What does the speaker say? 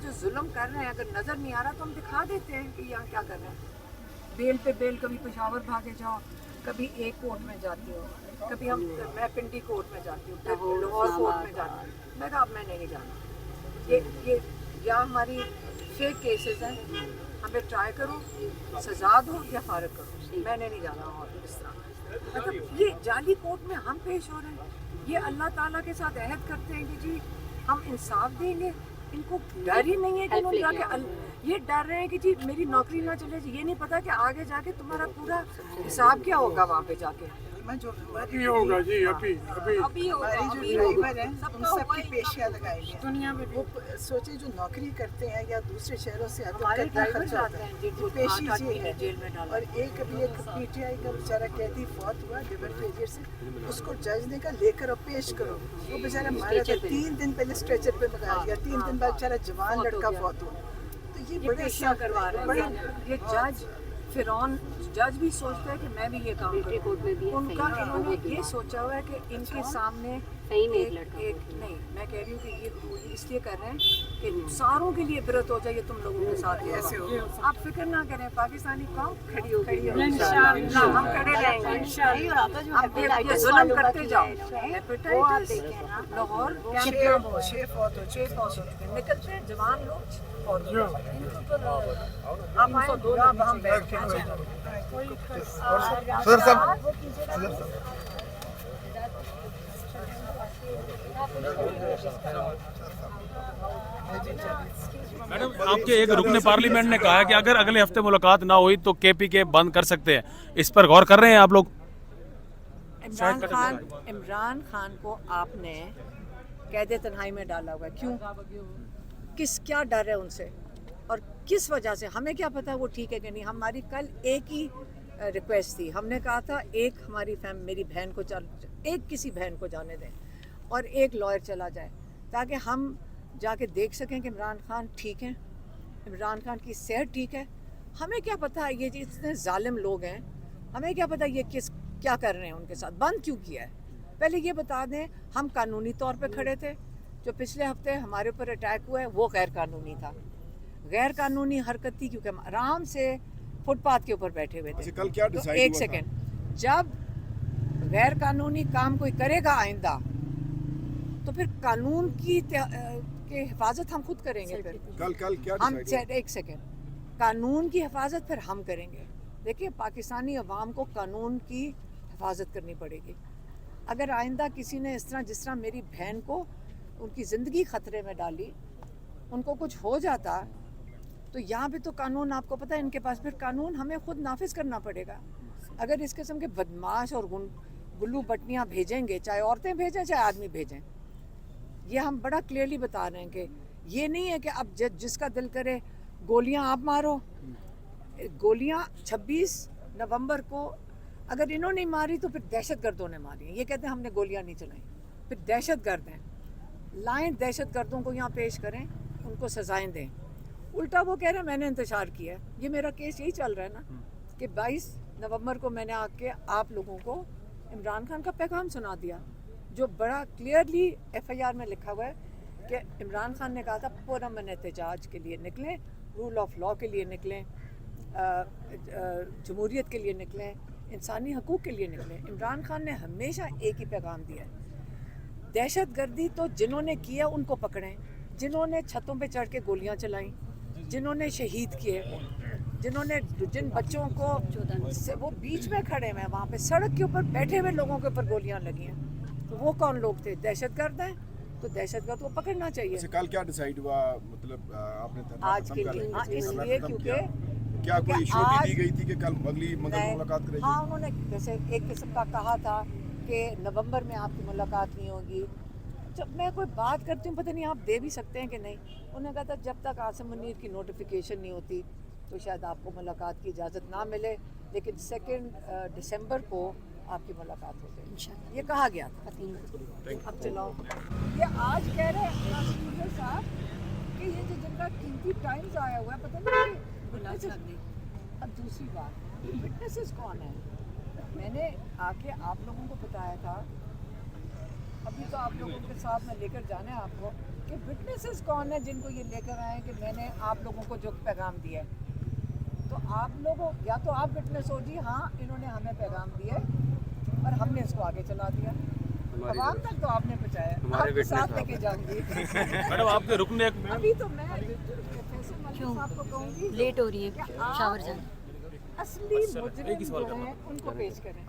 जो जुल्म कर रहे हैं अगर नज़र नहीं आ रहा तो हम दिखा देते हैं कि यहाँ क्या कर रहे हैं। बेल पे बेल, कभी पेशावर भागे जाओ, कभी एक कोर्ट में जाती हूँ, कभी मैं पिंडी कोर्ट में जाती हूँ, फिर लाहौर कोर्ट में जाती हूँ। मैं कहा अब मैं नहीं जाना, ये या हमारी फेक केसेस हैं, हमें ट्राई करो, सजा दो या फारग करो, मैंने नहीं जाना। और इस तरह मतलब ये जाली कोर्ट में हम पेश हो रहे हैं, ये अल्लाह ताला के साथ अहद करते हैं कि जी हम इंसाफ देंगे। इनको डर ही नहीं है कि उन्होंने जाके ये डर रहे हैं कि जी मेरी नौकरी ना चले, ये नहीं पता कि आगे जाके तुम्हारा पूरा हिसाब क्या होगा वहाँ पे जाके। अभी होगा जी, अभी अभी हमारी जो ड्राइवर हैं उन सबकी पेशियाँ लगाई हैं दुनिया में वो सोचे जो नौकरी करते हैं या दूसरे शहरों से आते हमारे हैं कितना ड्राइवर खर्चा जाते होता हैं है, जिनको पेशी 8 ये महीने है। जेल में डाला। और एक पीटीआई का बेचारा कैदी फौत हुआ लिवर फेलियर से, उसको जज ने कहा लेकर और पेश करो, वो बेचारा मारा था, 3 दिन पहले स्ट्रेचर पे लगाया गया, 3 दिन बाद बेचारा जवान लड़का फौत हुआ। तो ये बड़े पेशियाँ करवा रहे हैं ये जज। फिरौन जज भी सोचता है कि मैं भी ये काम करूं। उनका इन्होंने ये सोचा हुआ है कि इनके सामने एक नहीं, मैं कह रही हूँ कि ये इसलिए कर रहे हैं कि सारों के लिए इबरत हो जाए तुम लोगों के साथ ऐसे हो। आप फिक्र ना करें, पाकिस्तानी कौम खड़ी हो गई है, इंशाअल्लाह हम खड़े रहेंगे इंशाअल्लाह। अब ये जुल्म करते जाओ, हेपेटाइटिस लाहौर निकलते हैं जवान लोग और हम हम बैठ के सर साहब मैडम, आपके एक रुकने पार्लियामेंट ने कहा है कि अगर अगले हफ्ते मुलाकात ना हुई तो केपीके बंद कर सकते हैं, इस पर गौर कर रहे हैं आप लोग? इमरान खान को आपने कैद तन्हाई में डाला हुआ है, क्यों? क्या डर है उनसे और किस वजह से? हमें क्या पता वो ठीक है कि नहीं। हमारी कल एक ही रिक्वेस्ट थी, हमने कहा था एक हमारी मेरी बहन को एक किसी बहन को जाने दें और एक लॉयर चला जाए ताकि हम जाके देख सकें कि इमरान खान ठीक हैं, इमरान खान की सेहत ठीक है। हमें क्या पता ये इतने जालिम लोग हैं, हमें क्या पता ये क्या कर रहे हैं उनके साथ, बंद क्यों किया है? पहले ये बता दें। हम कानूनी तौर पे खड़े थे, जो पिछले हफ्ते हमारे ऊपर अटैक हुआ है वो गैर कानूनी था, गैर कानूनी हरकत थी, क्योंकि हम आराम से फुटपाथ के ऊपर बैठे हुए थे। कल क्या तो एक सेकेंड, जब गैर कानूनी काम कोई करेगा आइंदा तो फिर कानून की हिफाजत हम खुद करेंगे। फिर कल क्या हम एक सेकेंड, कानून की हिफाजत फिर हम करेंगे। देखिए, पाकिस्तानी अवाम को कानून की हिफाजत करनी पड़ेगी। अगर आइंदा किसी ने इस तरह जिस तरह मेरी बहन को उनकी ज़िंदगी ख़तरे में डाली, उनको कुछ हो जाता तो यहाँ पे तो कानून, आपको पता है इनके पास, फिर कानून हमें खुद नाफिज करना पड़ेगा। अगर इस किस्म के बदमाश और गुल्लू बटनियाँ भेजेंगे, चाहे औरतें भेजें चाहे आदमी भेजें, ये हम बड़ा क्लियरली बता रहे हैं कि ये नहीं है कि अब जिसका दिल करे गोलियाँ आप मारो। गोलियाँ 26 नवंबर को अगर इन्होंने मारी तो फिर दहशत गर्दों ने मारी। ये कहते हैं हमने गोलियाँ नहीं चलाई, फिर दहशत गर्द हैं, लाएं दहशत गर्दों को यहाँ पेश करें, उनको सजाएं दें। उल्टा वो कह रहे हैं मैंने इंतजार किया है। ये मेरा केस यही चल रहा है ना कि 22 नवंबर को मैंने आके आप लोगों को इमरान खान का पैगाम सुना दिया, जो बड़ा क्लियरली FIR में लिखा हुआ है कि इमरान खान ने कहा था पुरअमन एहतजाज के लिए निकलें, रूल ऑफ लॉ के लिए निकलें, जमहूरियत के लिए निकलें, इंसानी हकूक़ के लिए निकलें। इमरान खान ने हमेशा एक ही पैगाम दिया है, दहशत गर्दी तो जिन्होंने किया उनको पकड़ें, जिन्होंने छतों पे चढ़ के गोलियां चलाईं, जिन्होंने शहीद किए, जिन बच्चों को वो बीच में खड़े हैं, वहाँ पे सड़क के ऊपर बैठे हुए लोगों के ऊपर गोलियां लगी हैं, तो वो कौन लोग थे? दहशतगर्द हैं, तो दहशतगर्द को पकड़ना चाहिए। कल क्या डिसाइड हुआ, मतलब आपने आज के लिए इसलिए क्योंकि क्या कोई इशू दी गई थी कि कल अगली मुलाकात करेंगे? हाँ, उन्होंने जैसे एक किस्म का कहा था कि नवंबर में आपकी मुलाकात नहीं होगी। जब मैं कोई बात करती हूँ, पता नहीं आप दे भी सकते हैं कि नहीं, उन्होंने कहा था जब तक आसिम मुनीर की नोटिफिकेशन नहीं होती तो शायद आपको मुलाकात की इजाज़त ना मिले, लेकिन 2 दिसंबर को आपकी मुलाकात हो गई, ये कहा गया था। अब चलाओ, ये आज कह रहे हैं साहब कि ये जो जिनका कीमती टाइम्स आया हुआ है, पता नहीं। अब दूसरी बात, विटनेसेस कौन है? मैंने आके आप लोगों को बताया था अभी तो आप लोगों के साथ में लेकर जाना है आपको कि विटनेसेस कौन है जिनको ये लेकर आए कि मैंने आप लोगों को जो पैगाम दिया है। तो आप लोगों या तो आप विटनेस हो जी, हाँ इन्होंने हमें पैगाम दिया है और हमने इसको आगे चला दिया, आवाम तक तो आपने पहुँचाया, आपके साथ लेके जाऊंगी। मैडम आपके रुकन ने एक अभी तो मैं फैसल मलिक साहब को कहूँगी लेट हो रही है कि आप शावर जाने। असली मुजरिम जो हैं उनको पेश करें।